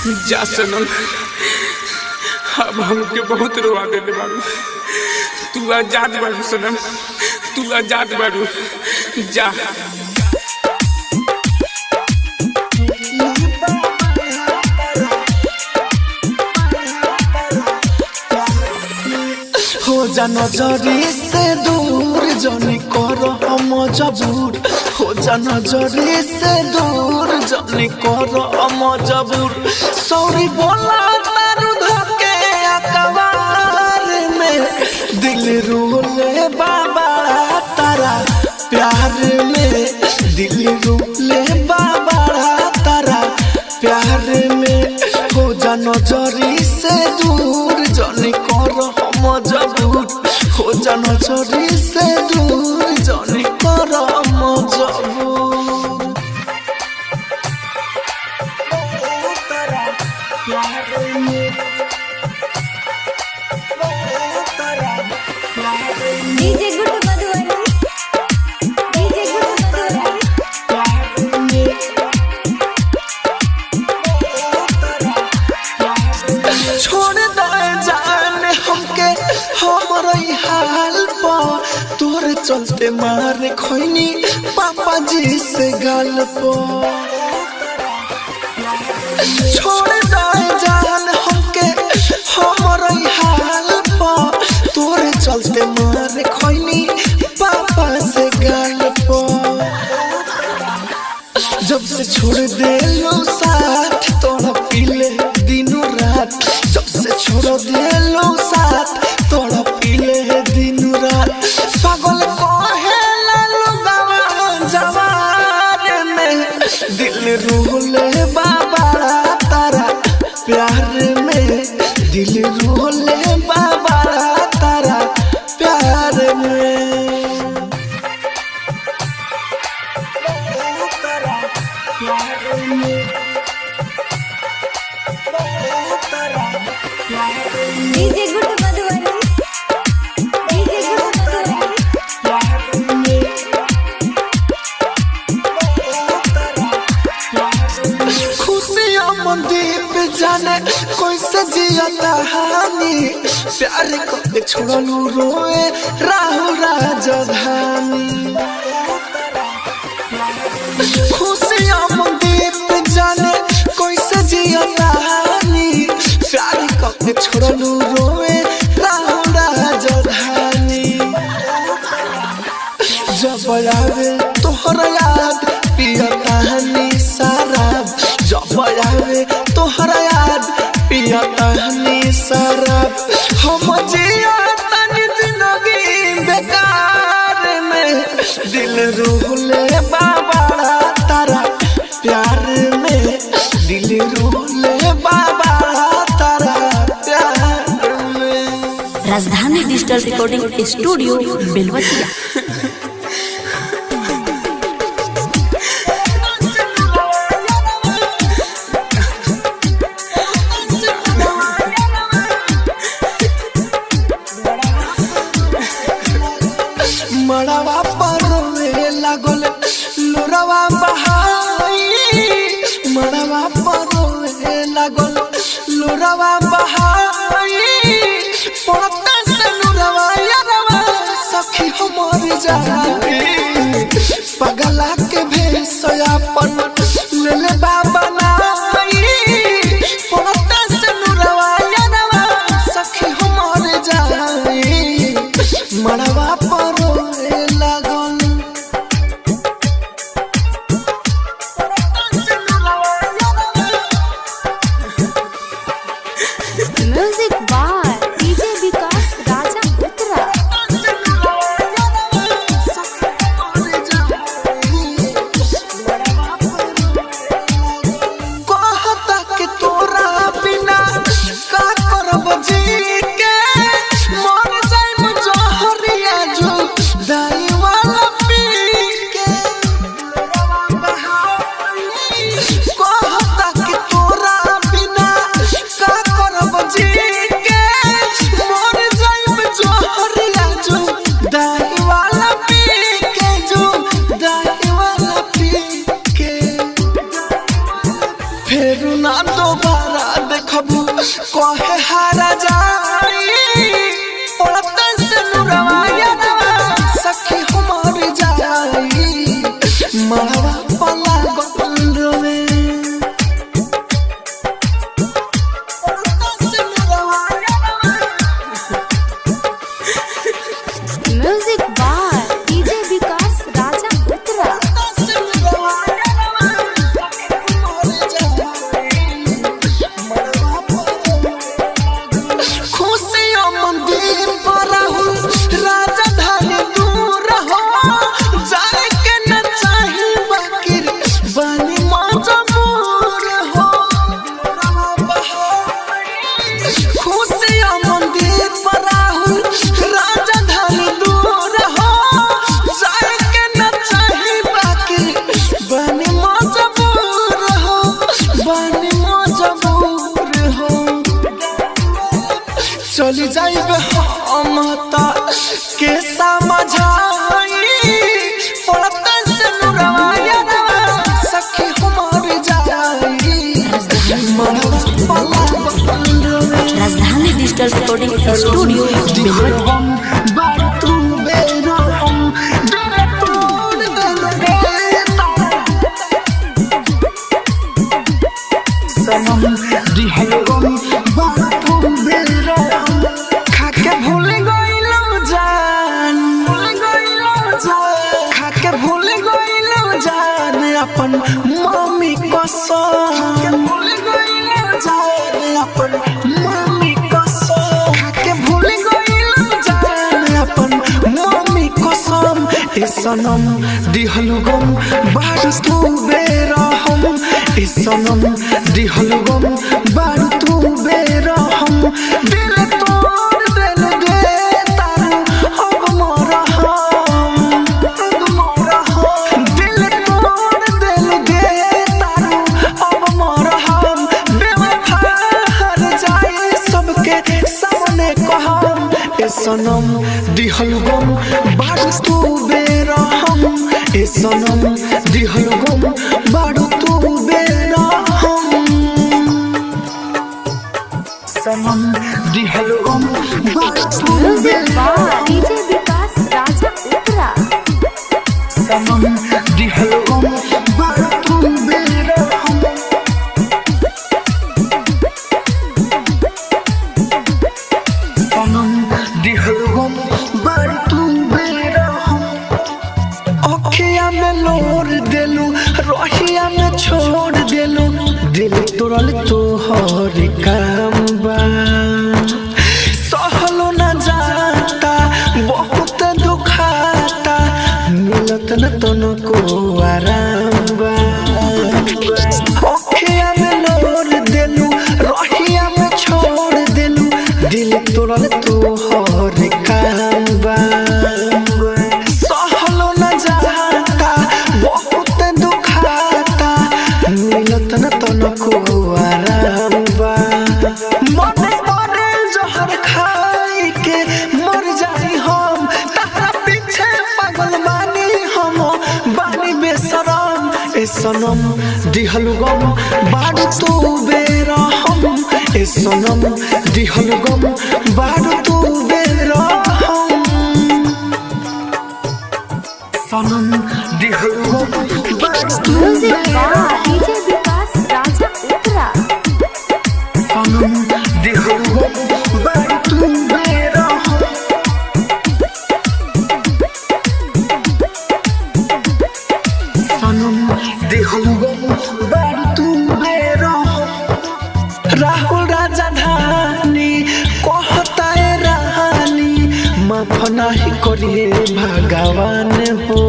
जा सनम, अब हमके बहुत रोवा देले बारू। तू आजाद बारू सनम, तू आजाद बारू। जा हो जा नजरी से दूर जनी करो हम जबूर। हो जा नजरी से दूर जनी करो हम जबूर। सॉरी बोला तारू धके अकबार में दिल रोले बाबा तारा प्यार में। दिल रोले बाबा तारा प्यार में। हो जा नजरी से दूर जनी करो हम जबूर। हो जा नजरी से दूर जनी करो हम जबूर। डीजे गुड मधुवरी, डीजे गुड मधुवरी। छोड़ दे जान हमके हमर ई हाल पा। तोरे चलते मार खोइनी पापा जी से गाल पा। छोड़ दे जान हमके हमर ई हाल पा। तोरे चलते मार खोइनी पापा से गाल पा। जब से छोड़ दे लो साथ तोड़ा पीले दिनों रात। जब से छोड़ दे लो साथ तोड़ा पीले दिनों रात। पागल कहे लालू गवा जवार में दिल रोले बाबा तारा प्यार में। दिल रोले बाबा तारा प्यार में। डीजे गुड मधुवरी, डीजे गुड मधुवरी। खुशियाँ मंदीप जाने कोई से जिया कहानी। प्यार को छोड़लू रोए राहु राजधानी। खुशियाँ मंदीप जाने कोई से जिया कहानी। प्यार को छोड़लू रोए राहु राजधानी। जब आवे तोहरा याद पिया कहानी शराब। जब आवे तोहरा याद पिया कहानी शराब। हम जिया तनी जिंदगी बेकार में दिल रोले बाबा तारा प्यार में। दिल रोले बाबा तारा प्यार में। राजधानी डिजिटल रिकॉर्डिंग स्टूडियो बेलवतिया। मड़वा पर रोए लागल लोरवा बहाई। मड़वा पर रोए लागल लोरवा बहाई। पड़ता से लोरवा यारवा सखी हमर जाई। पगला के भेष अपन ले ले बाबा नाई। पड़ता से लोरवा यारवा सखी हमर जाई। मड़वा पर म्यूजिक बार डीजे विकास राजा उत्तरा। फिर ना दोबारा देखबू कहे हारा जाई पड़ते से नुरवाया सखी हमार जाई मारा पला गंड में म्यूजिक बाय डीजे विकास राजा उत्तरा। खुशियों मंदिर पर रहूं राजधानी दूर हो जाए के न चाही बाकी बानी मजबूर हो खुशियों मंदिर पर रहूं राजधानी दूर हो जाए के न चाही बाकी बानी मजबूर हो बानी मजबूर हो चली जाइबे हम ता के समझाई पड़ते से नुरवाया सखी हमार जाई राजधानी डिजिटल रिकॉर्डिंग स्टूडियो बेलवतिया। खाके भूल गइलो जान खाके भूल गइलो जान अपन मम्मी कसम भूल गइलो जान अपन मम्मी कसम खाके भूल गइलो जान अपन मम्मी कसम ए सनम दिहलु गम बारू तू बेरहम ए सनम दिहलु गम बारू तू बेरहम दिल तोड़ दिल दे तारू अब मरहम दिल तोड़ दिल दे तारू अब मरहम बेवफा हर जाए सबके सामने कहम ए सनम दिहलु गम बारू तू बेरहम ए सनम दिहलु गम बारू तू बेरहम सनम दिहलु गम बारू तू म्यूजिक बाय डीजे विकास राजा उत्तरा। सनम दिहलु गम बारू तू बेरहम सनम दिहलु गम बारू तू बेरहम अखिया में लोर देलू रहिया में छोड़ देलू दिल तोड़ल तोहर काम बा सहलो न जाता बहुत दुखाता मिलत न तनको आराम बा अखिया में लोर देलू रहिया में छोड़ देलू दिल तोड़ल तोहर काम बा सहलो न जाता बहुत दुखाता मिलत न तनको आराम बा मन मरे जहर खाई के मर जाई हम तारा पीछे पागल बानी हम बानी बेशरम ए सनम दिहलु गम बारू तू बेरहम ए सनम दिहलु गम बारू तू बेरहम सनम दिहलु गम बारू तू म्यूजिक बाय बेरहम डीजे विकास राजा उत्तरा। सनम दिहलु गम बारू तू बेरहम सनम दिहलु गम बारू तू बेरहम राहुल राजधानी कहता है रानी माफ नहीं करिए भगवान हो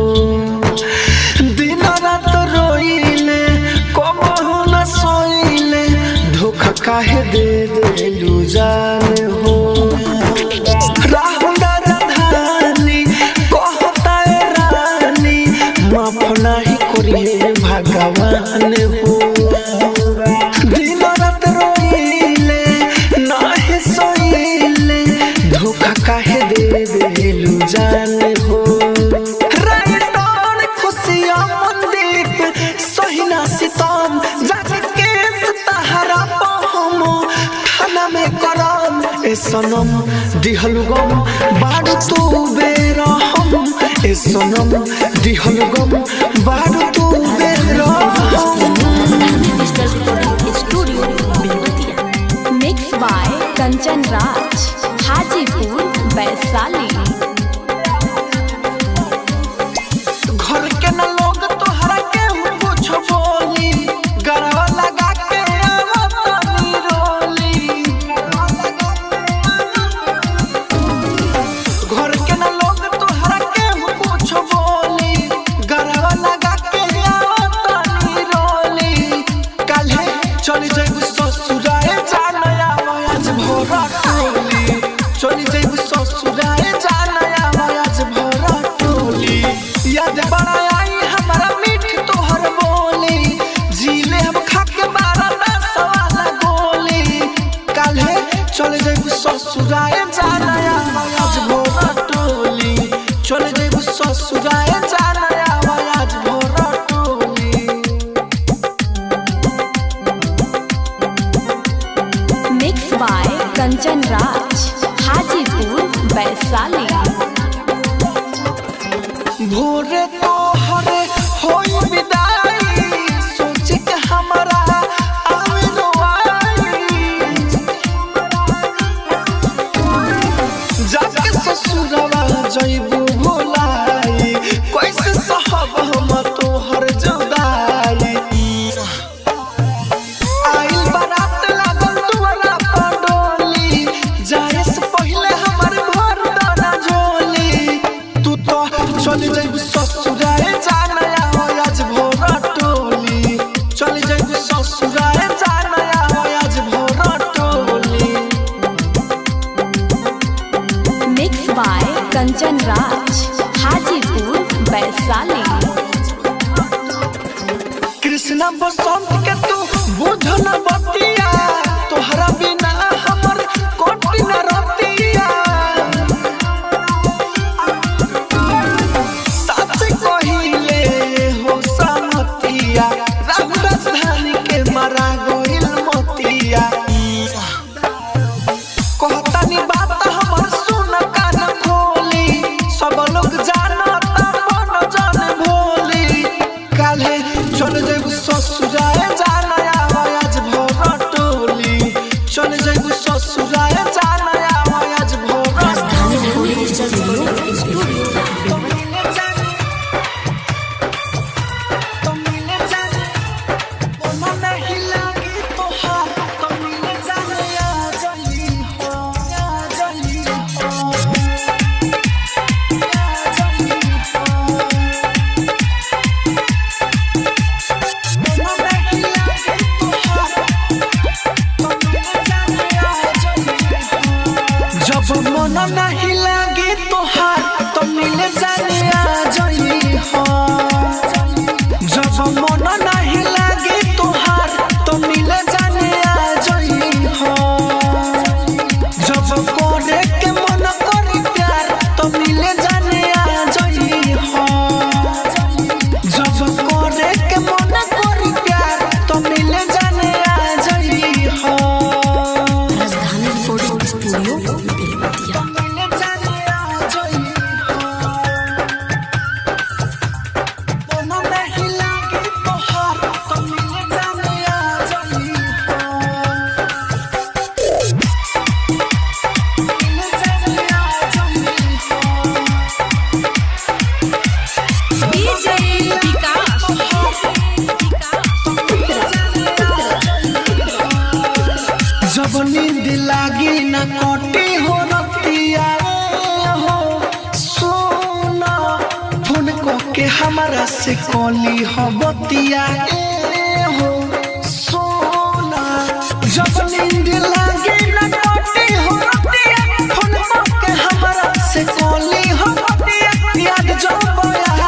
दिन रात रोइले कबहू न सोइले धोखा काहे दे देलू जान हो राहुल राजधानी कहता है रानी माफ नहीं करिए भगवान हो दिन रात रोइले नाही सोइले धोखा काहे दे देलू जान हो राइटन खुशियां मंदीप सहिना सितम जाके ए सनम दिहल गम बारू तू बेरहम ए सनम दिहल गम बारू तू बेरहम। Studio Belwatiya. Mix by Kanchan Raj, Hajipur Vaishali. घर के न लोग तोहरा के कुछ बोली, गरवा लगा के आवतानी रोली। घर के न लोग तोहरा के कुछ बोली, गरवा लगा के आवतानी रोली। काल्हे चली जाइबू ससुराए जानया आज भोरा टोली, चली जाइबू ससुराए जानया आज भोरा टोली। याद बड़ा आई हमारा मीठ तोहर बोली, जीले हम खाके मारा ना सवाल गोली। काल्हे चले जाइबू ससुराए जानया आज भोरा टोली, चले जाइबू ससुराए जानया आज भोरा टोली। Mix by Kanchan Raj, Hajipur Vaishali. भोरे तोहरे होई विदाई, सोच के हमरा आवे रोआई। जाके ससुरवा जइबू भुलाई, कैसे सहब हम तोहर जुदाई। आइल बारात लागल दुआरा पर डोली, जाए से पहिले हमर भर दाना झोली। तू तो चली जाइबू ससुराए जानया आज भोरा टोली, चली जाइबू ससुराए जानया आज भोरा टोली। Mix by Kanchan Raj, Hajipur Vaishali. कृष्णा बसंत के तू बुझ न बतिया, तोहरा बिना हमर कोटि न रतिया। सच कहिले हो समतिया, राहु राजधानी के मरा गोइल मोतिया। कहतानी बात हमर सुन कान खोली, सब लोग जानता मन जान भोली। काल्हे चल जाइबू ससुराए जानया आज भोरा टोली, चल जाइबू ससुराए जानया आज भोरा टोली। नहीं लागी तोहार तो मिल जानया जली हो, जली हो, जली हो। जब मन नहीं लागे तोहार तो मिल जाने आ जई हो, जब मन नहीं लागे तोहार तो मिल जाने आ जई हो। जब कोरे के मन करी प्यार तो मिल जाने आ जई हो, जब कोरे के मन करी प्यार तो मिल जाने आ जई हो। Rajdhani recording studio Belwatia. मिल जाने आ जई हो, मन नहीं लागे तोहार तो मिल जाने आ जई हो, मिल जाने आ जई हो। डीजे विकास। जब नींद लागी न कटी हो रतिया हो, सोना फोन को के हमरा से कॉली हो बतिया हो, सोना। जब नींद लागी न कटी हो रतिया, फोन को के हमरा से कॉली हो बतिया। याद जब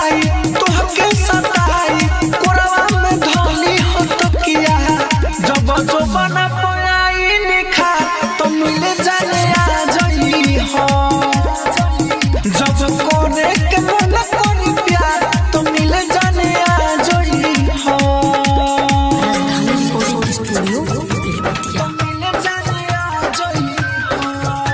आई तोहके सताई, कोरवा में धोली हो तकिया। जब बना पयाई निखा तो मिल जाने आ जई हो, जब कोरे के मन करी प्यार तो मिल जाने आ जई हो। Rajdhani recording studio Belwatia. मिल जाने आ जई हो।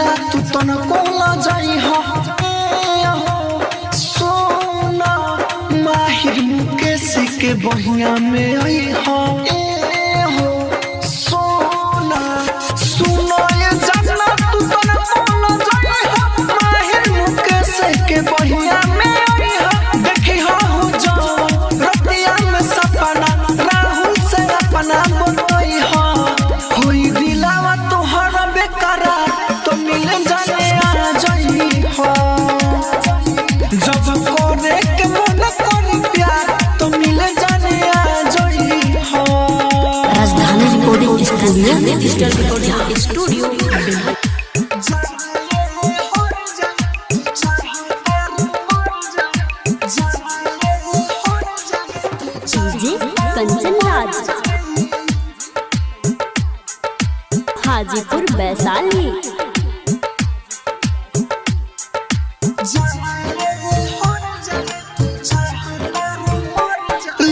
जाना तू तन कोला जाई हो सोना माहिर मुकेश के बहिया में आई हो सोना सुनो ये जाना तू तन कोला जाई हो माहिर मुकेश के बहिया में आई हो देखी हो जाओ रतिया में सपना राहुल से अपना बोई हो होई दिलावा तोहरा बेकरा तो मिल जाने आ जाई हो जब करे के मन करी प्यार तो मिल जाने आ जाई हो Rajdhani recording studio digital recording studio DJ Kanchan Raj Hajipur Vaishali.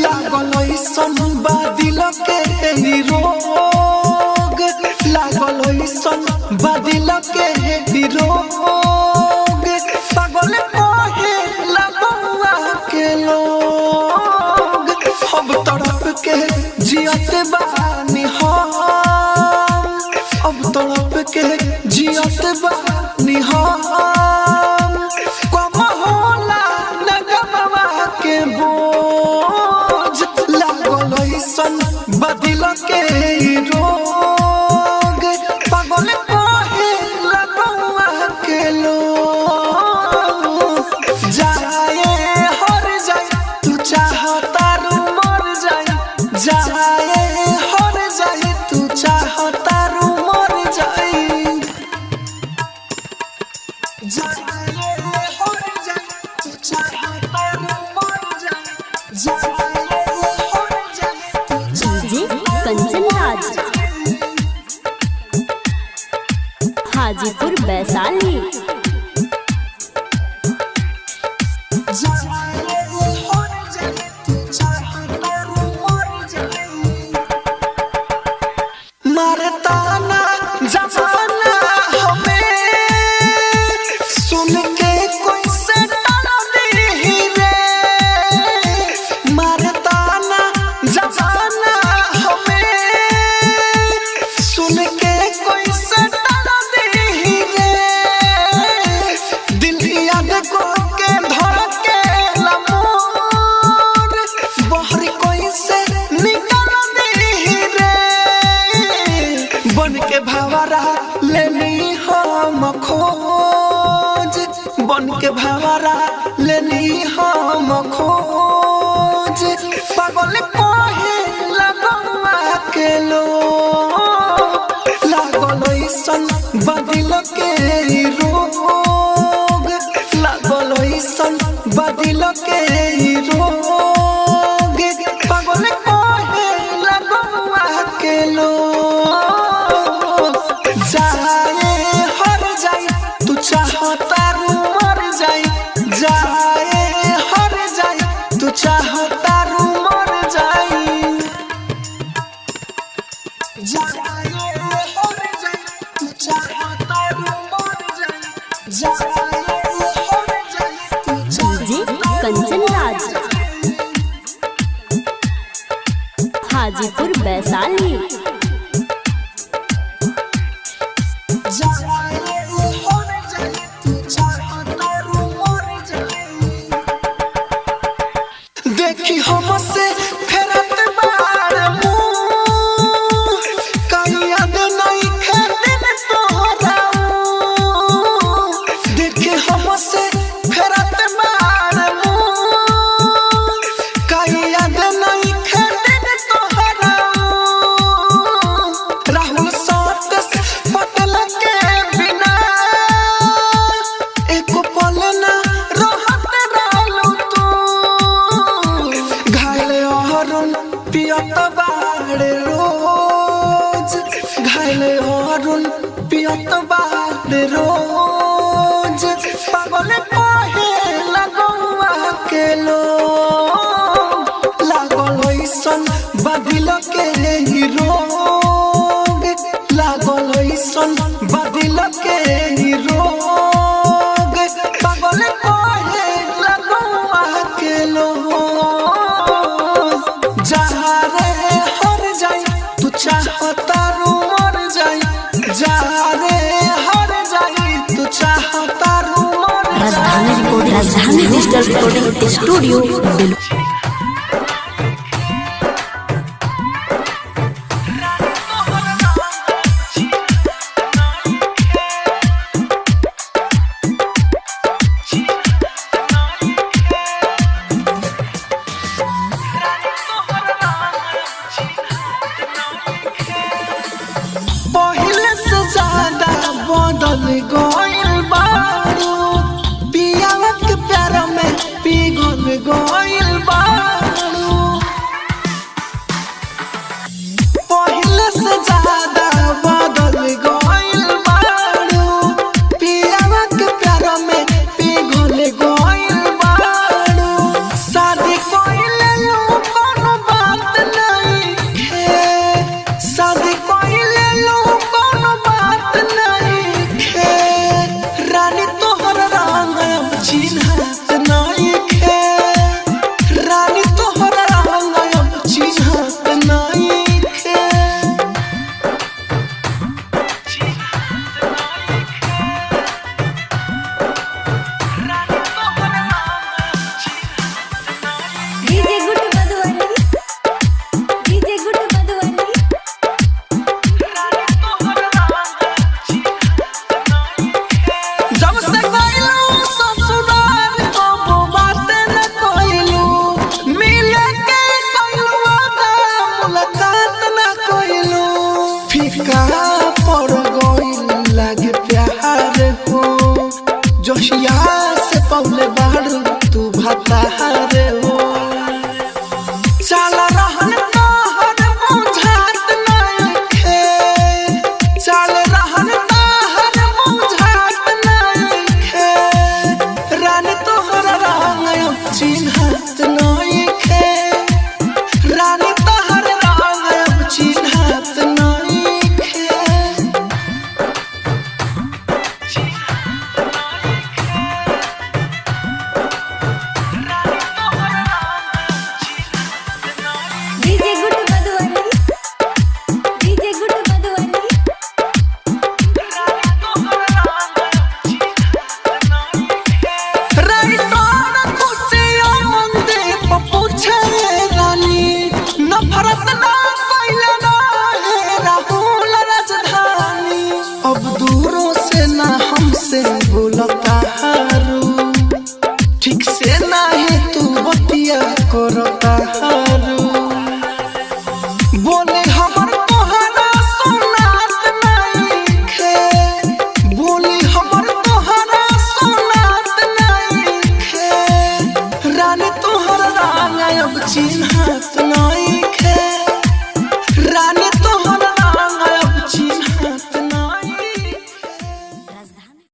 लागल ऐसन बादिल के रोग लागल ऐसन बादिल के रोग पागल कहे लगुआ के लोग अब तड़प के जियत बानी हम अब तड़प के जियत बानी हम कम होला नगमवा के बोझ लागल ऐसन बदिल के रोग पागल कहे लगुआ के लोग जाए हर जाए तू चाहता रू मर जाए जाए हर जाए तू चाहता रू मर जाए जाए हर जाए तू चाहता रू मर जाए जाए हर जाए तू डीजे कंचन राज हाजीपुर वैशाली। मरताना जमाना हमें सुन के कोई से दी रे मरताना जमाना हमें सुन के कोई से दी रे दिल याद को के धर के लमोर बहर कोई से निकल दी रे बन के भावरा लेनी हम खोज बन के भावरा लेनी हम खोज पागल कहे लगुआ के लोग लागल ऐसन बदिल के रोग लागल ऐसन बदिल के रोग पागल कहे लगुआ के लोग जाए हर जाए तू चाहता रू मर जाए जाए हर जाए तू चाहता रू मर जाए जाए हर जाए तू चाहता रू मर जाए जाए हर जाए तू डीजे कंचन राज हाजीपुर वैशाली। देखी हमसे फेरत बार मुंह कहीं याद नहीं खेदिन तोहरा देखी हमसे फेरत बार मुंह कहीं याद नहीं खेदिन तोहरा राजधानी डिजिटल रिकॉर्डिंग स्टूडियो बेलवतिया। पहले से ज्यादा बदल गइल बारू पियावा के प्यार में पिघल गइल बारू पहले से ज्यादा बदल गइल बारू पियावा के प्यार में पिघल गइल बारू शादी कइले लो कोनो बात नहीं है शादी कइले लो कोनो बात नहीं है रानी तोहर रंग अब चिन्हत नहीं है रानी तोहर रंग अब चिन्हत नहीं है DJ good Madhubani DJ good Madhubani जब से गइलू ससुराल को बात न कइलू मिले के कइलू वादा मुलाकात न कइलू फीका पड़ गइल लागे प्यार हो जोशिया से पहले बार तू भता